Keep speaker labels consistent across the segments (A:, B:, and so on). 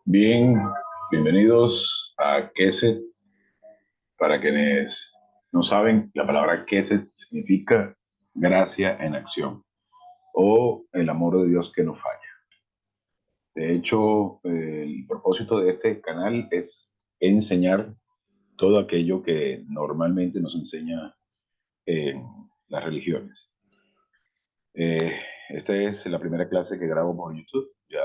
A: Bien, bienvenidos a Kesed. Para quienes no saben, la palabra Kesed significa gracia en acción o el amor de Dios que no falla. De hecho, el propósito de este canal es enseñar todo aquello que normalmente nos enseña en las religiones. Esta es la primera clase que grabo por YouTube. Ya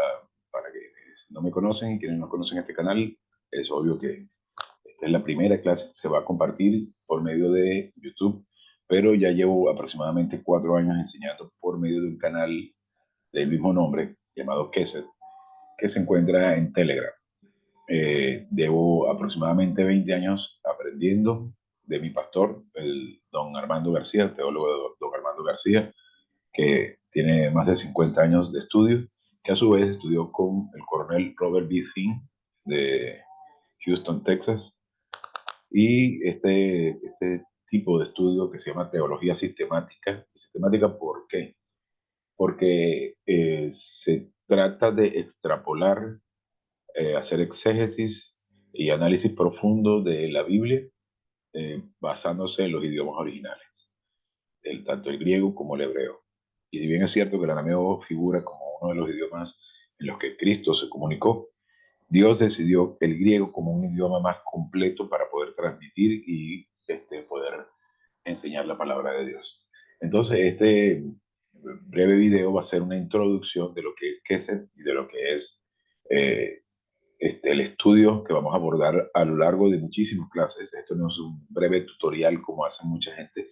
A: para quienes no me conocen y quienes no conocen este canal, es obvio que esta es la primera clase que se va a compartir por medio de YouTube, pero ya llevo aproximadamente 4 años enseñando por medio de un canal del mismo nombre, llamado Kesed, que se encuentra en Telegram. Llevo aproximadamente 20 años aprendiendo de mi pastor, el don Armando García, el teólogo don Armando García, que tiene más de 50 años de estudio, que a su vez estudió con el coronel Robert B. Finn de Houston, Texas. Y este tipo de estudio que se llama teología sistemática. ¿Sistemática por qué? Porque se trata de extrapolar, hacer exégesis y análisis profundo de la Biblia, basándose en los idiomas originales, tanto el griego como el hebreo. Y si bien es cierto que el arameo figura como uno de los idiomas en los que Cristo se comunicó, Dios decidió el griego como un idioma más completo para poder transmitir y poder enseñar la palabra de Dios. Entonces, este breve video va a ser una introducción de lo que es Kesed y de lo que es eh, el estudio que vamos a abordar a lo largo de muchísimas clases. Esto no es un breve tutorial como hace mucha gente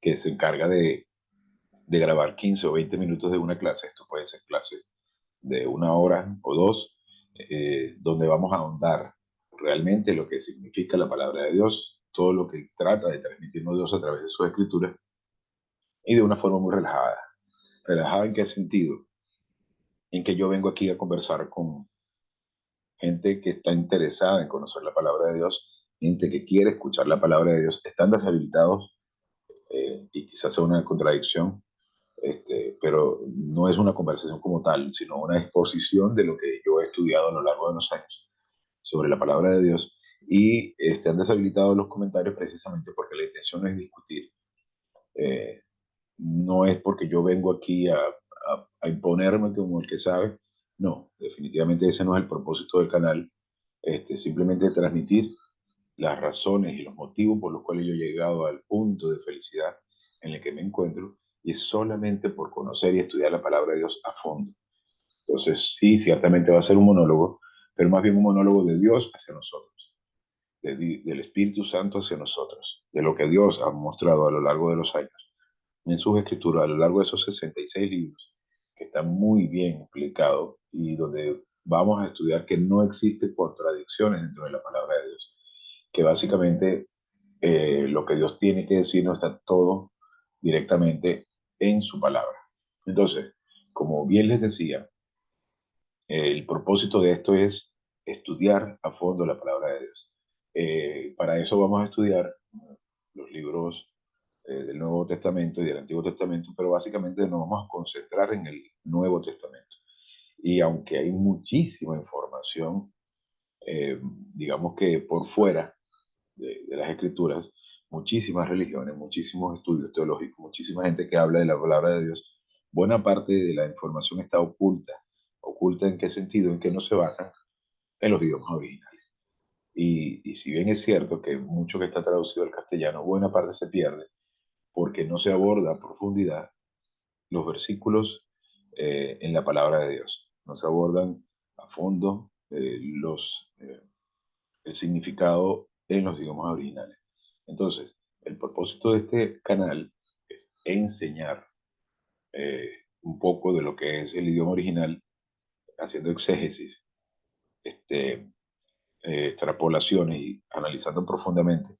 A: que se encarga de grabar 15 o 20 minutos de una clase. Esto puede ser clases de 1 hora o dos, donde vamos a ahondar realmente lo que significa la palabra de Dios, todo lo que trata de transmitirnos Dios a través de sus escrituras y de una forma muy relajada. ¿Relajada en qué sentido? En que yo vengo aquí a conversar con gente que está interesada en conocer la palabra de Dios, gente que quiere escuchar la palabra de Dios, están deshabilitados, y quizás sea una contradicción, pero no es una conversación como tal, sino una exposición de lo que yo he estudiado a lo largo de los años sobre la palabra de Dios. Y han deshabilitado los comentarios precisamente porque la intención no es discutir. Eh, no es porque yo vengo aquí a imponerme como el que sabe. No, definitivamente ese no es el propósito del canal. Simplemente transmitir las razones y los motivos por los cuales yo he llegado al punto de felicidad en el que me encuentro, y es solamente por conocer y estudiar la palabra de Dios a fondo. Entonces, sí, ciertamente va a ser un monólogo, pero más bien un monólogo de Dios hacia nosotros, del Espíritu Santo hacia nosotros, de lo que Dios ha mostrado a lo largo de los años, en sus escrituras, a lo largo de esos 66 libros, que están muy bien explicados y donde vamos a estudiar que no existe contradicciones dentro de la palabra de Dios, que básicamente lo que Dios tiene que decir no está todo directamente en su palabra. Entonces, como bien les decía, el propósito de esto es estudiar a fondo la palabra de Dios. Para eso vamos a estudiar los libros del Nuevo Testamento y del Antiguo Testamento, pero básicamente nos vamos a concentrar en el Nuevo Testamento. Y aunque hay muchísima información, digamos que por fuera de las escrituras, muchísimas religiones, muchísimos estudios teológicos, muchísima gente que habla de la palabra de Dios, buena parte de la información está oculta. ¿Oculta en qué sentido? En que no se basan en los idiomas originales. Y si bien es cierto que mucho que está traducido al castellano, buena parte se pierde porque no se aborda a profundidad los versículos en la palabra de Dios. No se abordan a fondo el significado en los idiomas originales. Entonces, el propósito de este canal es enseñar eh, un poco de lo que es el idioma original, haciendo exégesis, este, extrapolaciones y analizando profundamente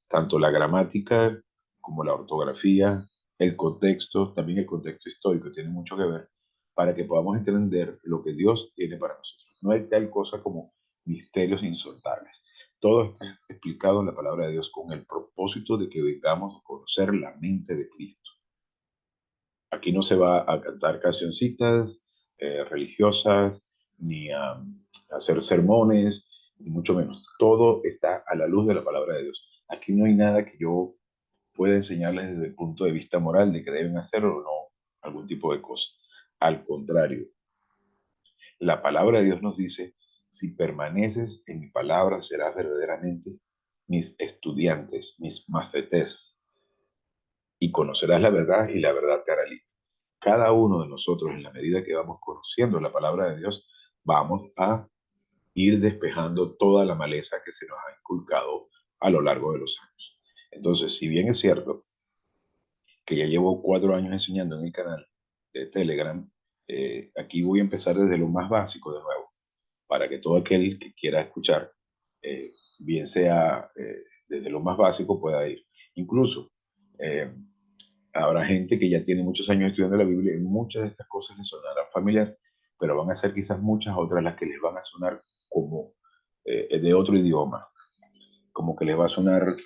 A: tanto la gramática como la ortografía, el contexto, también el contexto histórico tiene mucho que ver para que podamos entender lo que Dios tiene para nosotros. No hay tal cosa como misterios insondables. Todo está explicado en la palabra de Dios con el propósito de que vengamos a conocer la mente de Cristo. Aquí no se va a cantar cancioncitas religiosas, ni a hacer sermones, ni mucho menos. Todo está a la luz de la palabra de Dios. Aquí no hay nada que yo pueda enseñarles desde el punto de vista moral de que deben hacer o no algún tipo de cosa. Al contrario, la palabra de Dios nos dice, si permaneces en mi palabra, serás verdaderamente mis estudiantes, mis mafetés, y conocerás la verdad y la verdad te hará libre. Cada uno de nosotros, en la medida que vamos conociendo la palabra de Dios, vamos a ir despejando toda la maleza que se nos ha inculcado a lo largo de los años. Entonces, si bien es cierto que ya llevo 4 años enseñando en el canal de Telegram, aquí voy a empezar desde lo más básico de nuevo, para que todo aquel que quiera escuchar, bien sea desde lo más básico, pueda ir. Incluso, eh, habrá gente que ya tiene muchos años estudiando la Biblia y muchas de estas cosas les sonarán familiar, pero van a ser quizás muchas otras las que les van a sonar como de otro idioma, como que les va a sonar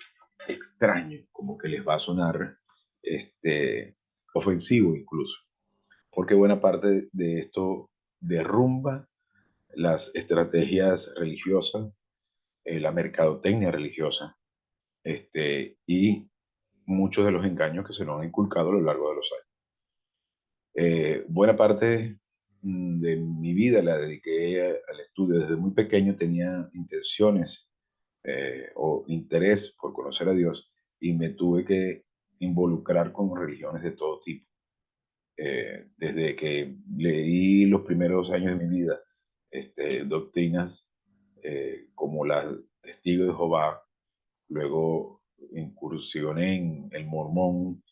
A: extraño, como que les va a sonar ofensivo incluso, porque buena parte de esto derrumba las estrategias religiosas, la mercadotecnia religiosa, y muchos de los engaños que se nos han inculcado a lo largo de los años. Buena parte de mi vida la dediqué al estudio. Desde muy pequeño tenía intenciones o interés por conocer a Dios y me tuve que involucrar con religiones de todo tipo. Desde que leí los primeros años de mi vida doctrinas como la Testigo de Jehová, luego incursioné en el mormón,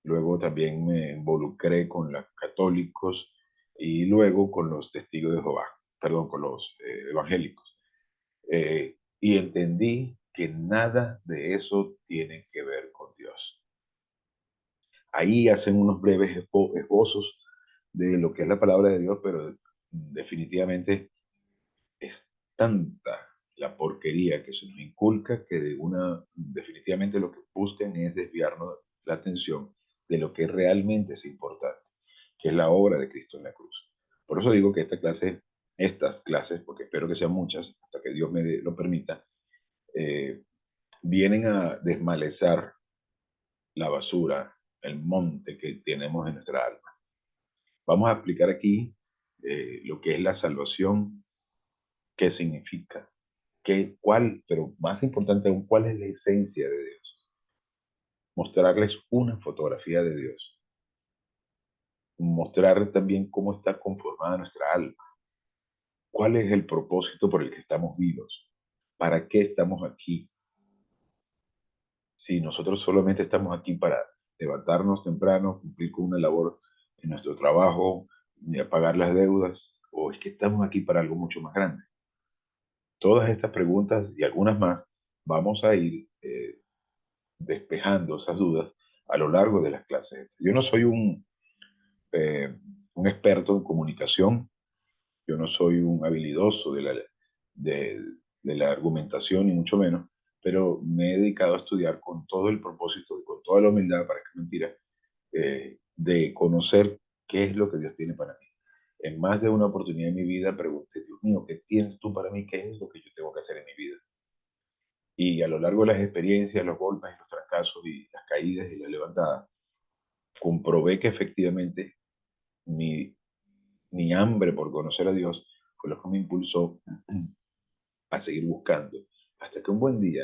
A: luego también me involucré con los católicos y luego con los testigos de Jehová, perdón, con los evangélicos. Y entendí que nada de eso tiene que ver con Dios. Ahí hacen unos breves esbozos de lo que es la palabra de Dios, pero definitivamente es tanta la porquería que se nos inculca que definitivamente lo que buscan es desviarnos la atención de lo que realmente es importante, que es la obra de Cristo en la cruz. Por eso digo que estas clases, porque espero que sean muchas, hasta que Dios lo permita, eh, vienen a desmalezar la basura, el monte que tenemos en nuestra alma. Vamos a explicar aquí lo que es la salvación, qué significa, pero más importante aún, cuál es la esencia de Dios. Mostrarles una fotografía de Dios. Mostrar también cómo está conformada nuestra alma. ¿Cuál es el propósito por el que estamos vivos? ¿Para qué estamos aquí? Si nosotros solamente estamos aquí para levantarnos temprano, cumplir con una labor en nuestro trabajo, pagar las deudas, o es que estamos aquí para algo mucho más grande. Todas estas preguntas y algunas más vamos a ir despejando esas dudas a lo largo de las clases. Yo no soy eh, un experto en comunicación, yo no soy un habilidoso de, de la argumentación, ni mucho menos, pero me he dedicado a estudiar con todo el propósito y con toda la humildad, para que mentira, de conocer qué es lo que Dios tiene para mí. En más de una oportunidad en mi vida pregunté, Dios mío, ¿qué tienes tú para mí? ¿Qué es lo que yo tengo que hacer en mi vida? Y a lo largo de las experiencias, los golpes, los fracasos y las caídas y las levantadas, comprobé que efectivamente mi, mi hambre por conocer a Dios fue lo que me impulsó a seguir buscando. Hasta que un buen día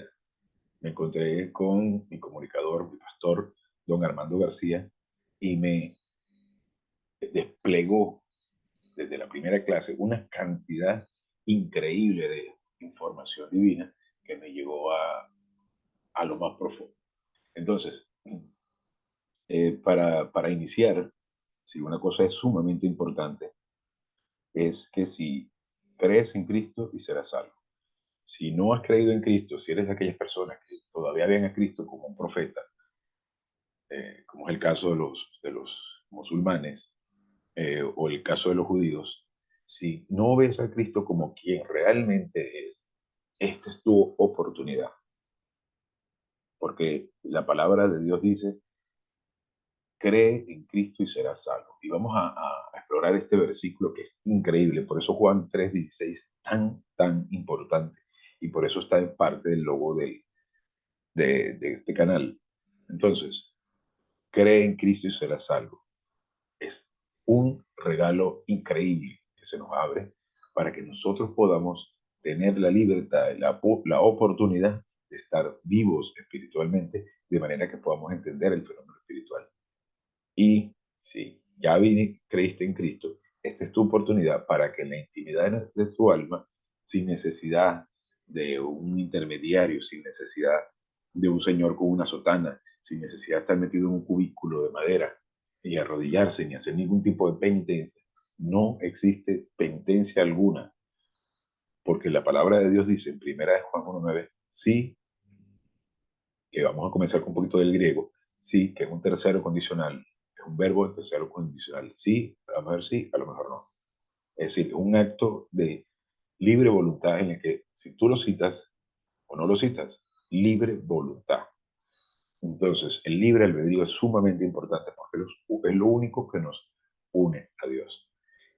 A: me encontré con mi comunicador, mi pastor, don Armando García, y me desplegó desde la primera clase una cantidad increíble de información divina que me llevó a lo más profundo. Entonces, para iniciar, si una cosa es sumamente importante, es que si crees en Cristo y serás salvo. Si no has creído en Cristo, si eres de aquellas personas que todavía ven a Cristo como un profeta, como es el caso de los musulmanes, o el caso de los judíos, si no ves a Cristo como quien realmente es, esta es tu oportunidad, porque la palabra de Dios dice, cree en Cristo y serás salvo. Y vamos a explorar este versículo que es increíble, por eso Juan 3:16 tan importante, y por eso está en parte del logo de este canal. Entonces, cree en Cristo y serás salvo. Es un regalo increíble que se nos abre para que nosotros podamos tener la libertad, la oportunidad de estar vivos espiritualmente, de manera que podamos entender el fenómeno espiritual. Y si ya creíste en Cristo, esta es tu oportunidad para que en la intimidad de tu alma, sin necesidad de un intermediario, sin necesidad de un señor con una sotana, sin necesidad de estar metido en un cubículo de madera y arrodillarse ni hacer ningún tipo de penitencia. No existe penitencia alguna, porque la palabra de Dios dice en primera de Juan 1:9, sí, que vamos a comenzar con un poquito del griego, sí, que es un tercero condicional, es un verbo en tercero condicional, sí, a lo mejor sí, a lo mejor no. Es decir, un acto de libre voluntad en el que si tú lo citas o no lo citas, libre voluntad. Entonces, el libre albedrío es sumamente importante porque es lo único que nos une a Dios.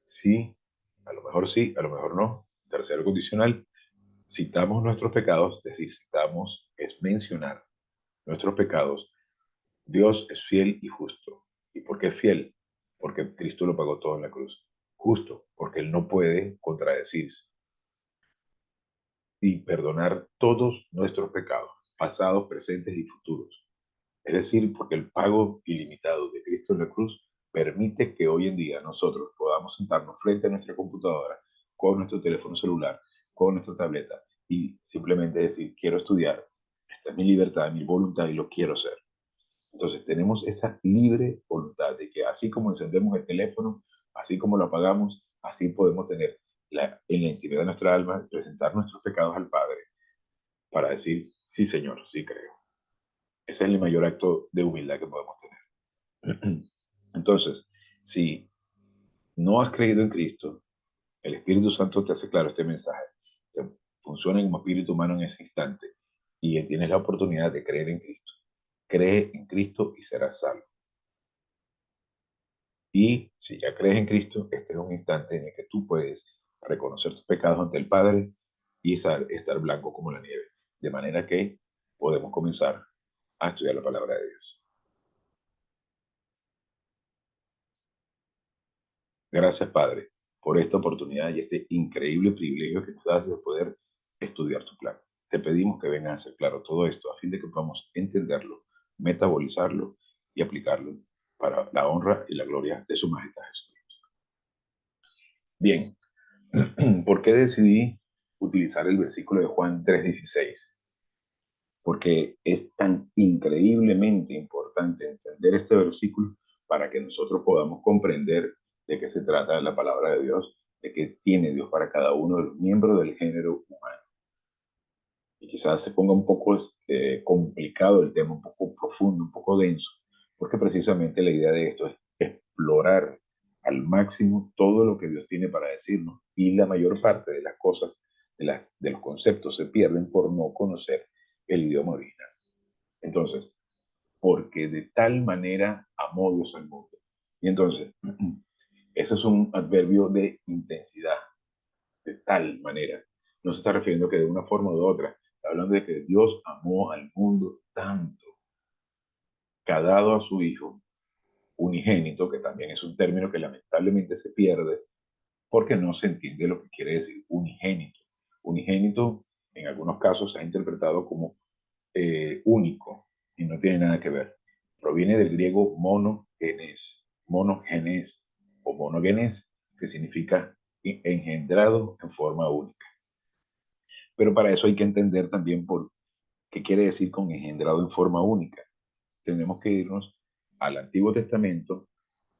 A: Sí, sí, a lo mejor no. Tercero condicional, citamos nuestros pecados, es decir, citamos, es mencionar nuestros pecados. Dios es fiel y justo. ¿Y por qué es fiel? Porque Cristo lo pagó todo en la cruz. Justo, porque Él no puede contradecirse y perdonar todos nuestros pecados, pasados, presentes y futuros. Es decir, porque el pago ilimitado de Cristo en la cruz permite que hoy en día nosotros podamos sentarnos frente a nuestra computadora, con nuestro teléfono celular, con nuestra tableta y simplemente decir, quiero estudiar, esta es mi libertad, mi voluntad y lo quiero hacer. Entonces tenemos esa libre voluntad de que así como encendemos el teléfono, así como lo apagamos, así podemos tener en la intimidad de nuestra alma, presentar nuestros pecados al Padre para decir, sí Señor, sí creo. Ese es el mayor acto de humildad que podemos tener. Entonces, si no has creído en Cristo, el Espíritu Santo te hace claro este mensaje. Te funciona como espíritu humano en ese instante y tienes la oportunidad de creer en Cristo. Cree en Cristo y serás salvo. Y si ya crees en Cristo, este es un instante en el que tú puedes reconocer tus pecados ante el Padre y estar blanco como la nieve. De manera que podemos comenzar a estudiar la palabra de Dios. Gracias, Padre, por esta oportunidad y este increíble privilegio que tú das de poder estudiar tu plan. Te pedimos que vengas a hacer claro todo esto a fin de que podamos entenderlo, metabolizarlo y aplicarlo para la honra y la gloria de su majestad Jesús. Bien, ¿por qué decidí utilizar el versículo de Juan 3:16? Porque es tan increíblemente importante entender este versículo para que nosotros podamos comprender de qué se trata la palabra de Dios, de qué tiene Dios para cada uno de los miembros del género humano. Y quizás se ponga un poco complicado el tema, un poco profundo, un poco denso, porque precisamente la idea de esto es explorar al máximo todo lo que Dios tiene para decirnos y la mayor parte de las cosas, de los conceptos se pierden por no conocer el idioma original. Entonces, porque de tal manera amó Dios al mundo. Y entonces, eso es un adverbio de intensidad, de tal manera. No se está refiriendo que de una forma u otra, está hablando de que Dios amó al mundo tanto que ha dado a su Hijo unigénito, que también es un término que lamentablemente se pierde porque no se entiende lo que quiere decir unigénito. Unigénito en algunos casos se ha interpretado como único y no tiene nada que ver. Proviene del griego monogenes o monogenes, que significa engendrado en forma única. Pero para eso hay que entender también por qué quiere decir con engendrado en forma única. Tenemos que irnos al Antiguo Testamento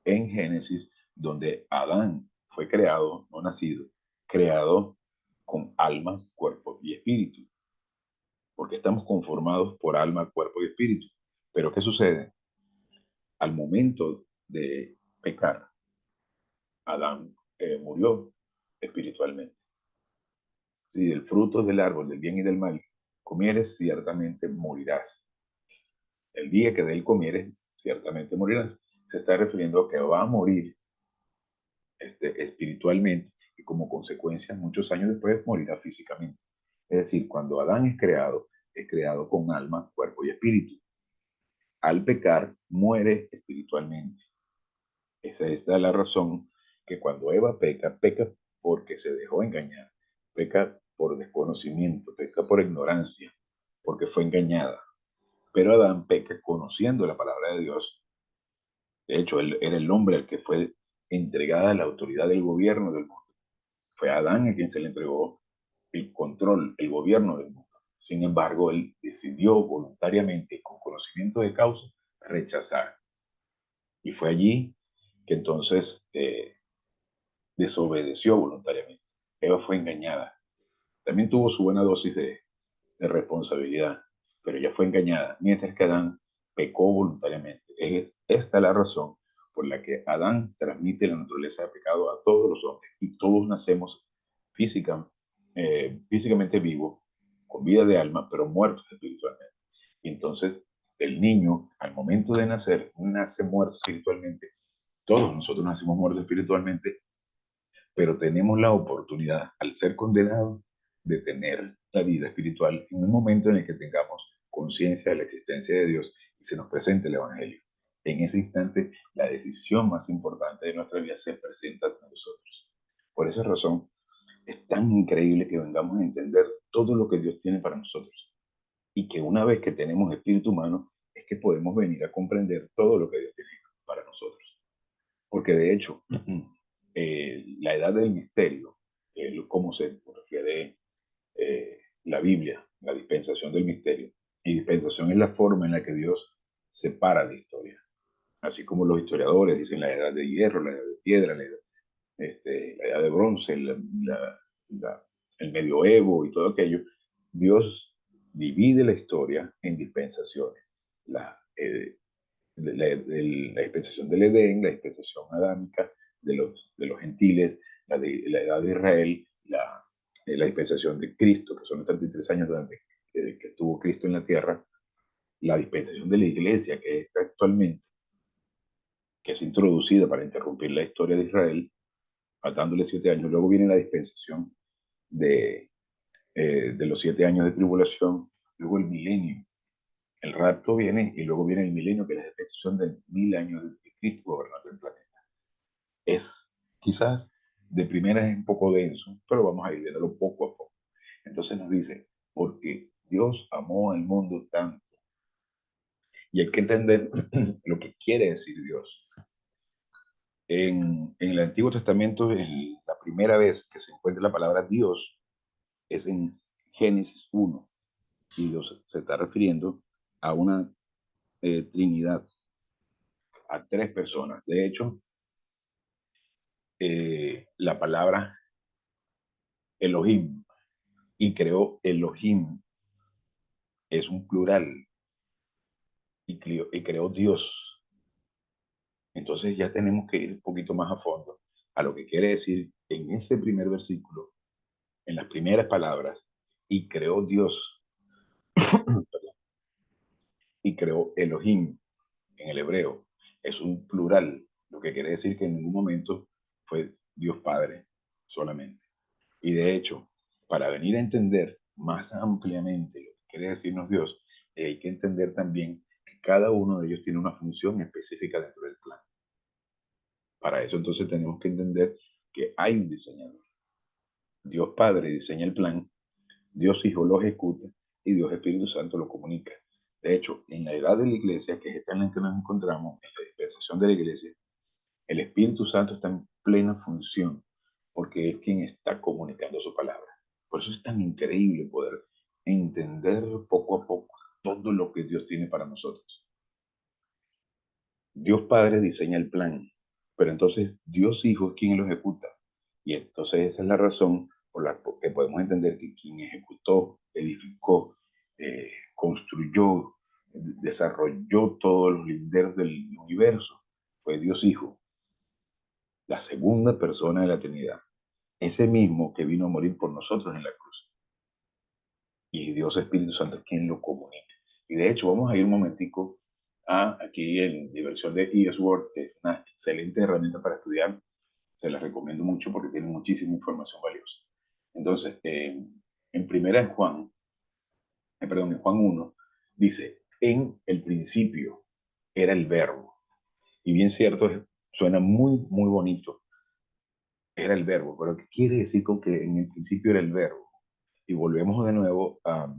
A: en Génesis, donde Adán fue creado, no nacido, creado con alma, cuerpo y espíritu, porque estamos conformados por alma, cuerpo y espíritu. Pero ¿qué sucede? al momento de pecar, Adán murió espiritualmente. Si del fruto del árbol del bien y del mal comieres, ciertamente morirás. El día que de él comieres, ciertamente morirás. Se está refiriendo a que va a morir espiritualmente y como consecuencia muchos años después morirá físicamente. Es decir, cuando Adán es creado con alma, cuerpo y espíritu. Al pecar, muere espiritualmente. Esa es la razón que cuando Eva peca, peca porque se dejó engañar, peca por desconocimiento, peca por ignorancia, porque fue engañada. Pero Adán peca conociendo la palabra de Dios. De hecho, él era el hombre al que fue entregada la autoridad del gobierno del mundo. Fue a Adán a quien se le entregó el control, el gobierno del mundo. Sin embargo, él decidió voluntariamente, con conocimiento de causa, rechazar. Y fue allí que entonces desobedeció voluntariamente. Eva fue engañada. También tuvo su buena dosis de responsabilidad, pero ella fue engañada, mientras que Adán pecó voluntariamente. Es esta la razón por la que Adán transmite la naturaleza de pecado a todos los hombres y todos nacemos física, físicamente vivos, con vida de alma, pero muertos espiritualmente. Y entonces el niño, al momento de nacer, nace muerto espiritualmente. Todos nosotros nacimos muertos espiritualmente, pero tenemos la oportunidad, al ser condenados, de tener la vida espiritual en un momento en el que tengamos conciencia de la existencia de Dios y se nos presente el Evangelio. En ese instante, la decisión más importante de nuestra vida se presenta ante nosotros. Por esa razón, es tan increíble que vengamos a entender todo lo que Dios tiene para nosotros. Y que una vez que tenemos espíritu humano, es que podemos venir a comprender todo lo que Dios tiene para nosotros. Porque de hecho, la edad del misterio, como se refiere la Biblia, la dispensación del misterio, y dispensación es la forma en la que Dios separa la historia. Así como los historiadores dicen la edad de hierro, la edad de piedra, la edad de bronce, el medioevo y todo aquello, Dios divide la historia en dispensaciones. La, la dispensación del Edén, la dispensación adámica de los gentiles, la edad de Israel, la dispensación de Cristo, que son los 33 años durante que estuvo Cristo en la tierra, la dispensación de la iglesia, que está actualmente, que es introducida para interrumpir la historia de Israel, faltándole 7 años. Luego viene la dispensación de, de los 7 años de tribulación, luego el milenio. El rapto viene y luego viene el milenio, que es la dispensación de 1000 años de Cristo gobernando el planeta. Es quizás de primera es un poco denso, pero vamos a ir viéndolo poco a poco. Entonces nos dice, porque Dios amó al mundo tanto. Y hay que entender lo que quiere decir Dios. En el Antiguo Testamento, la primera vez que se encuentra la palabra Dios es en Génesis 1. Y Dios se está refiriendo a una Trinidad, a tres personas. De hecho, la palabra Elohim y creó Elohim es un plural y creó Dios. Entonces ya tenemos que ir un poquito más a fondo a lo que quiere decir en ese primer versículo, en las primeras palabras, y creó Dios y creó Elohim en el hebreo. Es un plural, lo que quiere decir que en ningún momento fue Dios Padre solamente. Y de hecho, para venir a entender más ampliamente lo que quiere decirnos Dios, hay que entender también que cada uno de ellos tiene una función específica dentro del plan. Para eso entonces tenemos que entender que hay un diseñador. Dios Padre diseña el plan, Dios Hijo lo ejecuta y Dios Espíritu Santo lo comunica. De hecho, en la edad de la iglesia, que es esta en la que nos encontramos, en la dispensación de la iglesia, el Espíritu Santo está en plena función porque es quien está comunicando su palabra. Por eso es tan increíble poder entender poco a poco todo lo que Dios tiene para nosotros. Dios Padre diseña el plan, pero entonces Dios Hijo es quien lo ejecuta. Y entonces esa es la razón por la que podemos entender que quien ejecutó, edificó, construyó, desarrolló todos los linderos del universo, fue Dios Hijo, la segunda persona de la Trinidad, ese mismo que vino a morir por nosotros en la cruz. Y Dios Espíritu Santo es quien lo comunica. Y de hecho, vamos a ir un momentico a aquí en diversión de eSword, que es una excelente herramienta para estudiar. Se la recomiendo mucho porque tiene muchísima información valiosa. Entonces, en primera Juan, perdón, en Juan 1, dice, en el principio era el verbo. Y bien cierto, suena muy, muy bonito. Era el verbo, pero ¿qué quiere decir con que en el principio era el verbo? Y volvemos de nuevo a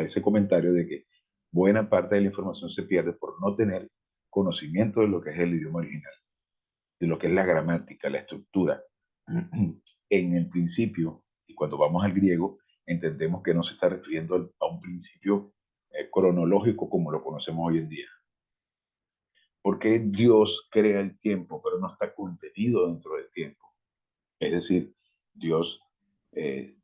A: ese comentario de que buena parte de la información se pierde por no tener conocimiento de lo que es el idioma original, de lo que es la gramática, la estructura. En el principio, y cuando vamos al griego, entendemos que no se está refiriendo a un principio cronológico como lo conocemos hoy en día. Porque Dios crea el tiempo, pero no está contenido dentro del tiempo. Es decir, Dios eh,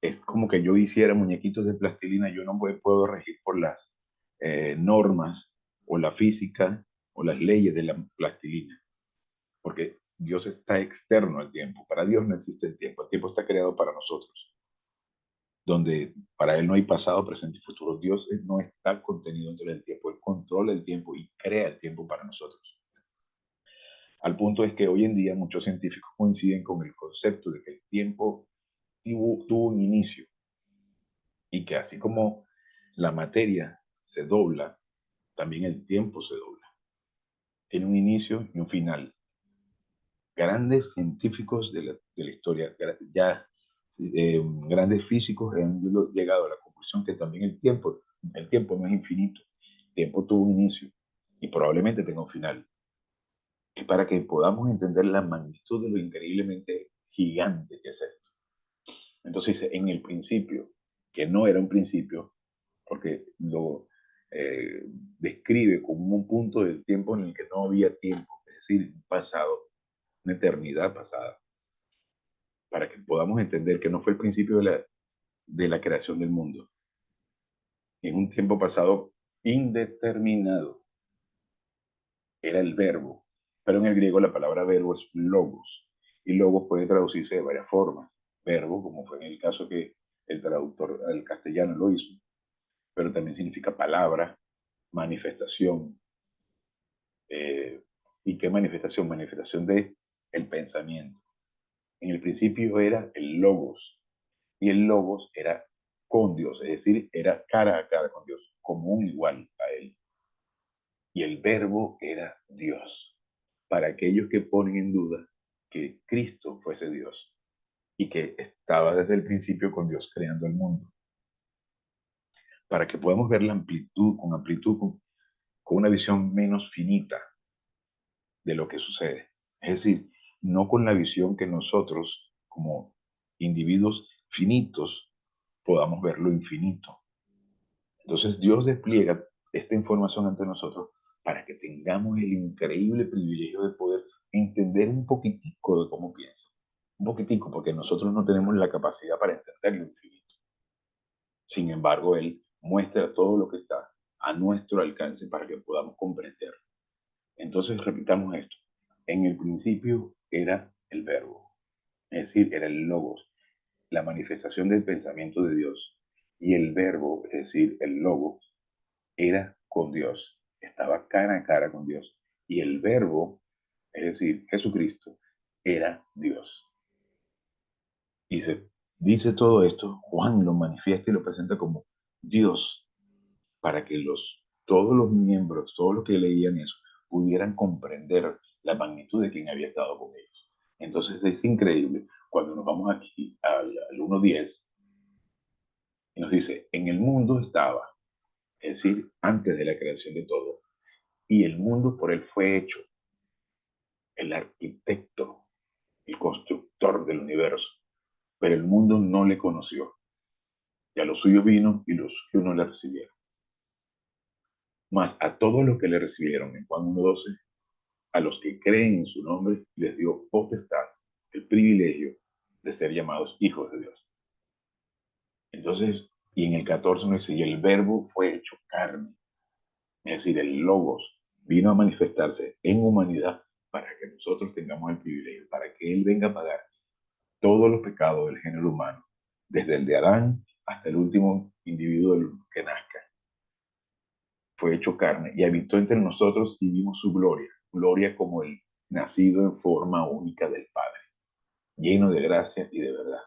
A: es como que yo hiciera muñequitos de plastilina, yo no puedo regir por las normas o la física o las leyes de la plastilina, porque Dios está externo al tiempo. Para Dios no existe el tiempo está creado para nosotros, donde para Él no hay pasado, presente y futuro. Dios no está contenido dentro del tiempo, Él controla el tiempo y crea el tiempo para nosotros. Al punto es que hoy en día muchos científicos coinciden con el concepto de que el tiempo tuvo un inicio y que así como la materia se dobla, también el tiempo se dobla. Tiene un inicio y un final. Grandes científicos de la historia, ya grandes físicos han llegado a la conclusión que también el tiempo no es infinito. El tiempo tuvo un inicio y probablemente tenga un final. Es para que podamos entender la magnitud de lo increíblemente gigante que es esto. Entonces dice, en el principio, que no era un principio, porque lo eh, describe como un punto del tiempo en el que no había tiempo, es decir, un pasado, una eternidad pasada, para que podamos entender que no fue el principio de la creación del mundo, en un tiempo pasado indeterminado, era el verbo, pero en el griego la palabra verbo es logos, y logos puede traducirse de varias formas, verbo, como fue en el caso que el traductor al castellano lo hizo, pero también significa palabra, manifestación. ¿Y qué manifestación? Manifestación de el pensamiento. En el principio era el logos, y el logos era con Dios, es decir, era cara a cara con Dios, como un igual a Él. Y el verbo era Dios. Para aquellos que ponen en duda que Cristo fuese Dios y que estaba desde el principio con Dios creando el mundo. Para que podamos ver la amplitud, con una visión menos finita de lo que sucede. Es decir, no con la visión que nosotros, como individuos finitos, podamos ver lo infinito. Entonces Dios despliega esta información ante nosotros para que tengamos el increíble privilegio de poder entender un poquitico de cómo piensa. Un poquitico, porque nosotros no tenemos la capacidad para entender lo infinito. Sin embargo, Él muestra todo lo que está a nuestro alcance para que podamos comprender. Entonces, repitamos esto. En el principio era el verbo, es decir, era el logos, la manifestación del pensamiento de Dios. Y el verbo, es decir, el logos, era con Dios, estaba cara a cara con Dios. Y el verbo, es decir, Jesucristo, era Dios. Y se dice todo esto, Juan lo manifiesta y lo presenta como Dios, para que todos los miembros, todos los que leían eso, pudieran comprender la magnitud de quien había estado con ellos. Entonces es increíble cuando nos vamos aquí al 1.10 y nos dice, en el mundo estaba, es decir, antes de la creación de todo, y el mundo por él fue hecho, el arquitecto, el constructor del universo, pero el mundo no le conoció, y a los suyos vino y los suyos no le recibieron. Mas a todos los que le recibieron, en Juan 1.12, a los que creen en su nombre les dio potestad, el privilegio de ser llamados hijos de Dios. Entonces, y en el 14 nos dice, y el verbo fue hecho carne Es decir, el Logos vino a manifestarse en humanidad para que nosotros tengamos el privilegio, para que Él venga a pagar todos los pecados del género humano, desde el de Adán hasta el último individuo que nazca. Fue hecho carne y habitó entre nosotros y vimos su gloria, gloria como el nacido en forma única del Padre, lleno de gracia y de verdad.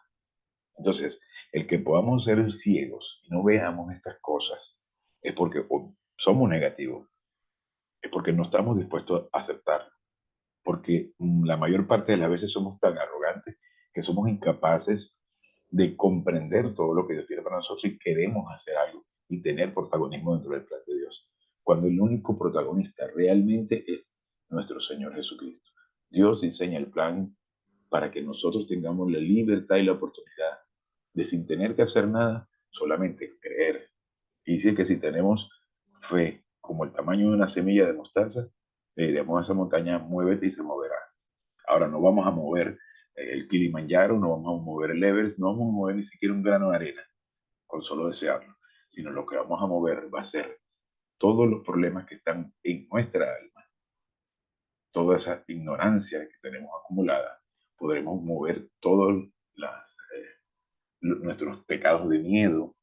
A: Entonces, el que podamos ser ciegos y no veamos estas cosas es porque o somos negativos, es porque no estamos dispuestos a aceptarlo, porque la mayor parte de las veces somos tan arrogantes que somos incapaces de comprender todo lo que Dios tiene para nosotros y queremos hacer algo y tener protagonismo dentro del plan de Dios. Cuando el único protagonista realmente es nuestro Señor Jesucristo. Dios diseña el plan para que nosotros tengamos la libertad y la oportunidad de, sin tener que hacer nada, solamente creer. Y dice que si tenemos fe como el tamaño de una semilla de mostaza, le diremos a esa montaña, muévete y se moverá. Ahora no vamos a mover el Kilimanjaro, no vamos a mover el Everest, no vamos a mover ni siquiera un grano de arena con solo desearlo, sino lo que vamos a mover va a ser todos los problemas que están en nuestra alma, toda esa ignorancia que tenemos acumulada, podremos mover todos nuestros pecados de miedo,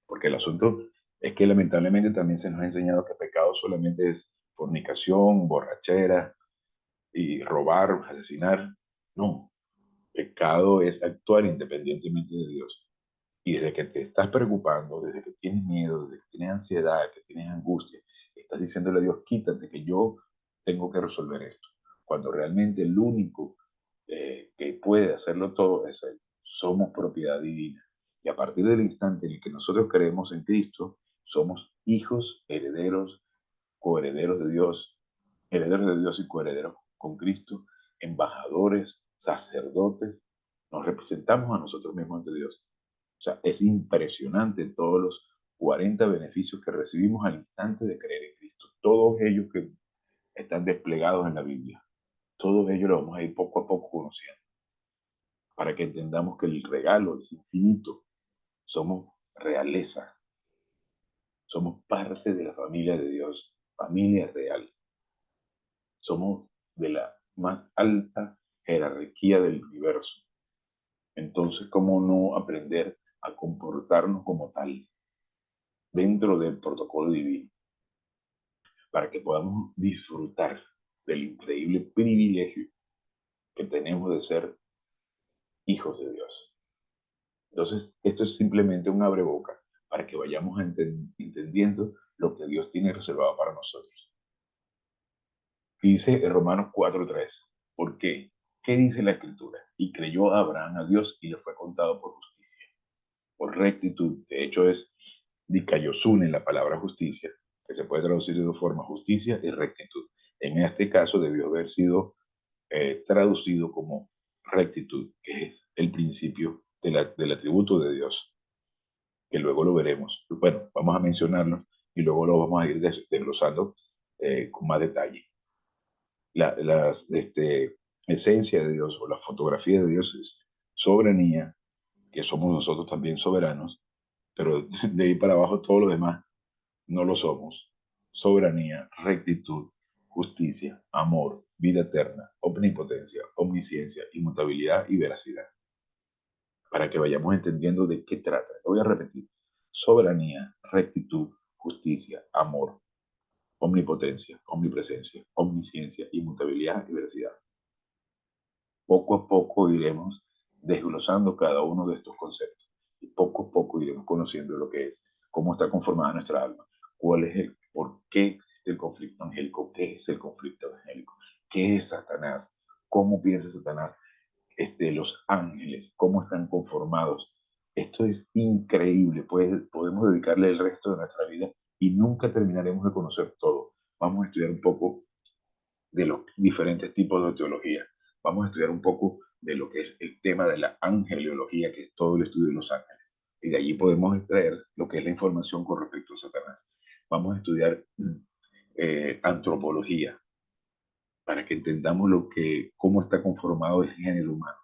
A: porque el asunto es que lamentablemente también se nos ha enseñado que pecado solamente es fornicación, borrachera y robar, asesinar. No, pecado es actuar independientemente de Dios. Y desde que te estás preocupando, desde que tienes miedo, desde que tienes ansiedad, que tienes angustia, estás diciéndole a Dios, quítate que yo tengo que resolver esto. Cuando realmente el único que puede hacerlo todo es Él. Somos propiedad divina. Y a partir del instante en el que nosotros creemos en Cristo, somos hijos, herederos, coherederos de Dios y coherederos con Cristo, embajadores, sacerdotes, nos representamos a nosotros mismos ante Dios. O sea, es impresionante todos los 40 beneficios que recibimos al instante de creer en Cristo. Todos ellos que están desplegados en la Biblia. Todos ellos los vamos a ir poco a poco conociendo para que entendamos que el regalo es infinito. Somos realeza, somos parte de la familia de Dios, familia real. Somos de la más alta jerarquía del universo. Entonces, ¿cómo no aprender a comportarnos como tal dentro del protocolo divino? Para que podamos disfrutar del increíble privilegio que tenemos de ser hijos de Dios. Entonces, esto es simplemente un abreboca para que vayamos entendiendo lo que Dios tiene reservado para nosotros. Dice en Romanos 4:3, ¿por qué? ¿Qué dice la Escritura? Y creyó Abraham a Dios y le fue contado por justicia, por rectitud. De hecho, es dikaiosune la palabra justicia, que se puede traducir de dos formas, justicia y rectitud. En este caso debió haber sido traducido como rectitud, que es el principio del atributo de Dios, que luego lo veremos. Bueno, vamos a mencionarlo y luego lo vamos a ir desglosando con más detalle. La esencia de Dios o la fotografía de Dios es soberanía, que somos nosotros también soberanos, pero de ahí para abajo todo lo demás no lo somos. Soberanía, rectitud, justicia, amor, vida eterna, omnipotencia, omnisciencia, inmutabilidad y veracidad. Para que vayamos entendiendo de qué trata. Lo voy a repetir. Soberanía, rectitud, justicia, amor, omnipotencia, omnipresencia, omnisciencia, inmutabilidad y veracidad. Poco a poco iremos desglosando cada uno de estos conceptos y poco a poco iremos conociendo lo que es, cómo está conformada nuestra alma, cuál es por qué existe el conflicto angélico, qué es el conflicto angélico, qué es Satanás, cómo piensa Satanás, los ángeles, cómo están conformados. Esto es increíble, pues podemos dedicarle el resto de nuestra vida y nunca terminaremos de conocer todo. Vamos a estudiar un poco de los diferentes tipos de teología. Vamos a estudiar un poco de lo que es el tema de la angeliología, que es todo el estudio de los ángeles. Y de allí podemos extraer lo que es la información con respecto a Satanás. Vamos a estudiar antropología para que entendamos cómo está conformado el género humano.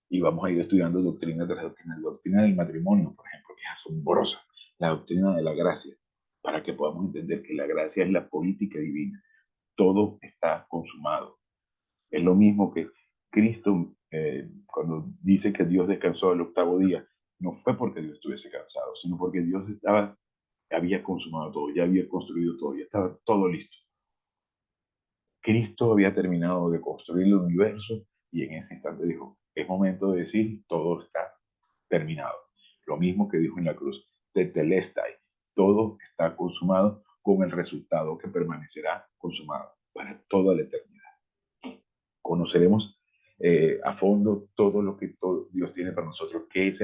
A: Y vamos a ir estudiando doctrina tras doctrina. La doctrina del matrimonio, por ejemplo, que es asombrosa. La doctrina de la gracia, para que podamos entender que la gracia es la política divina. Todo está consumado. Es lo mismo que Cristo, cuando dice que Dios descansó el octavo día, no fue porque Dios estuviese cansado, sino porque Dios había consumado todo, ya había construido todo, ya estaba todo listo. Cristo había terminado de construir el universo y en ese instante dijo, es momento de decir, todo está terminado. Lo mismo que dijo en la cruz, tetelestai, todo está consumado con el resultado que permanecerá consumado para toda la eternidad. Conoceremos a fondo todo lo que Dios tiene para nosotros, qué es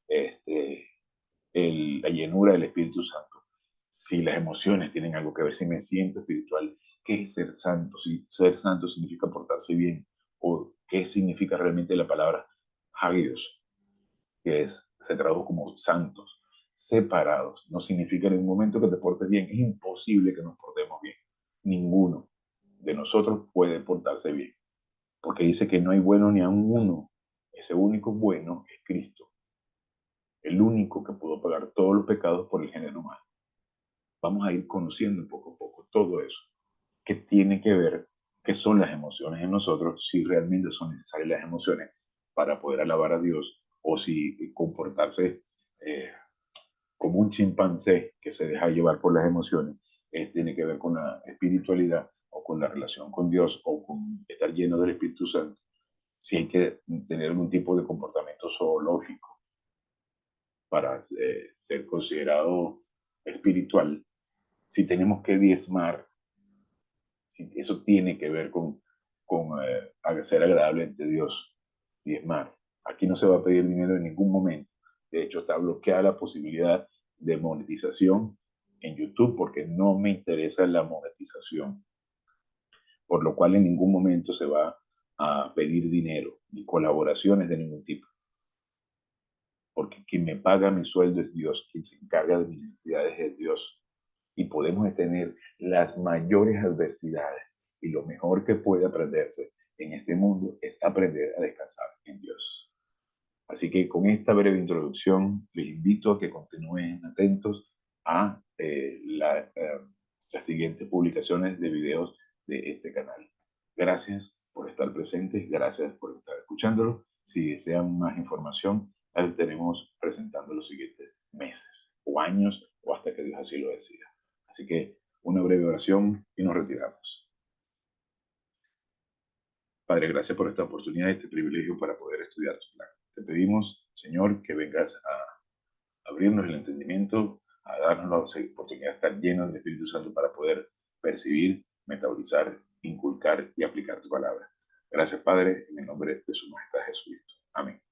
A: este, la llenura del Espíritu Santo. Si las emociones tienen algo que ver, si me siento espiritual, ¿qué es ser santo? Si ser santo significa portarse bien, o qué significa realmente la palabra hagios, se traduce como santos, separados. No significa en un momento que te portes bien. Es imposible que nos portemos bien. Ninguno de nosotros puede portarse bien, porque dice que no hay bueno ni aun uno. Ese único bueno es Cristo, el único que pudo pagar todos los pecados por el género humano. Vamos a ir conociendo poco a poco todo eso. ¿Qué tiene que ver? ¿Qué son las emociones en nosotros? Si realmente son necesarias las emociones para poder alabar a Dios, o si comportarse eh, como un chimpancé que se deja llevar por las emociones, tiene que ver con la espiritualidad o con la relación con Dios o con estar lleno del Espíritu Santo. Si hay que tener algún tipo de comportamiento zoológico para ser considerado espiritual, si tenemos que diezmar, si eso tiene que ver con ser agradable ante Dios, diezmar. Aquí no se va a pedir dinero en ningún momento. De hecho, está bloqueada la posibilidad de monetización en YouTube porque no me interesa la monetización, por lo cual en ningún momento se va a pedir dinero ni colaboraciones de ningún tipo, porque quien me paga mi sueldo es Dios, quien se encarga de mis necesidades es Dios, y podemos tener las mayores adversidades, y lo mejor que puede aprenderse en este mundo es aprender a descansar en Dios. Así que con esta breve introducción les invito a que continúen atentos a las siguientes publicaciones de videos de este canal. Gracias por estar presentes, gracias por estar escuchándolo. Si desean más información, la estaremos presentando los siguientes meses o años o hasta que Dios así lo decida. Así que una breve oración y nos retiramos. Padre, gracias por esta oportunidad y este privilegio para poder estudiar tu plan. Te pedimos, Señor, que vengas a abrirnos el entendimiento, a darnos la oportunidad de estar llenos del Espíritu Santo para poder percibir, metabolizar, inculcar y aplicar tu palabra. Gracias, Padre, en el nombre de su Majestad Jesucristo. Amén.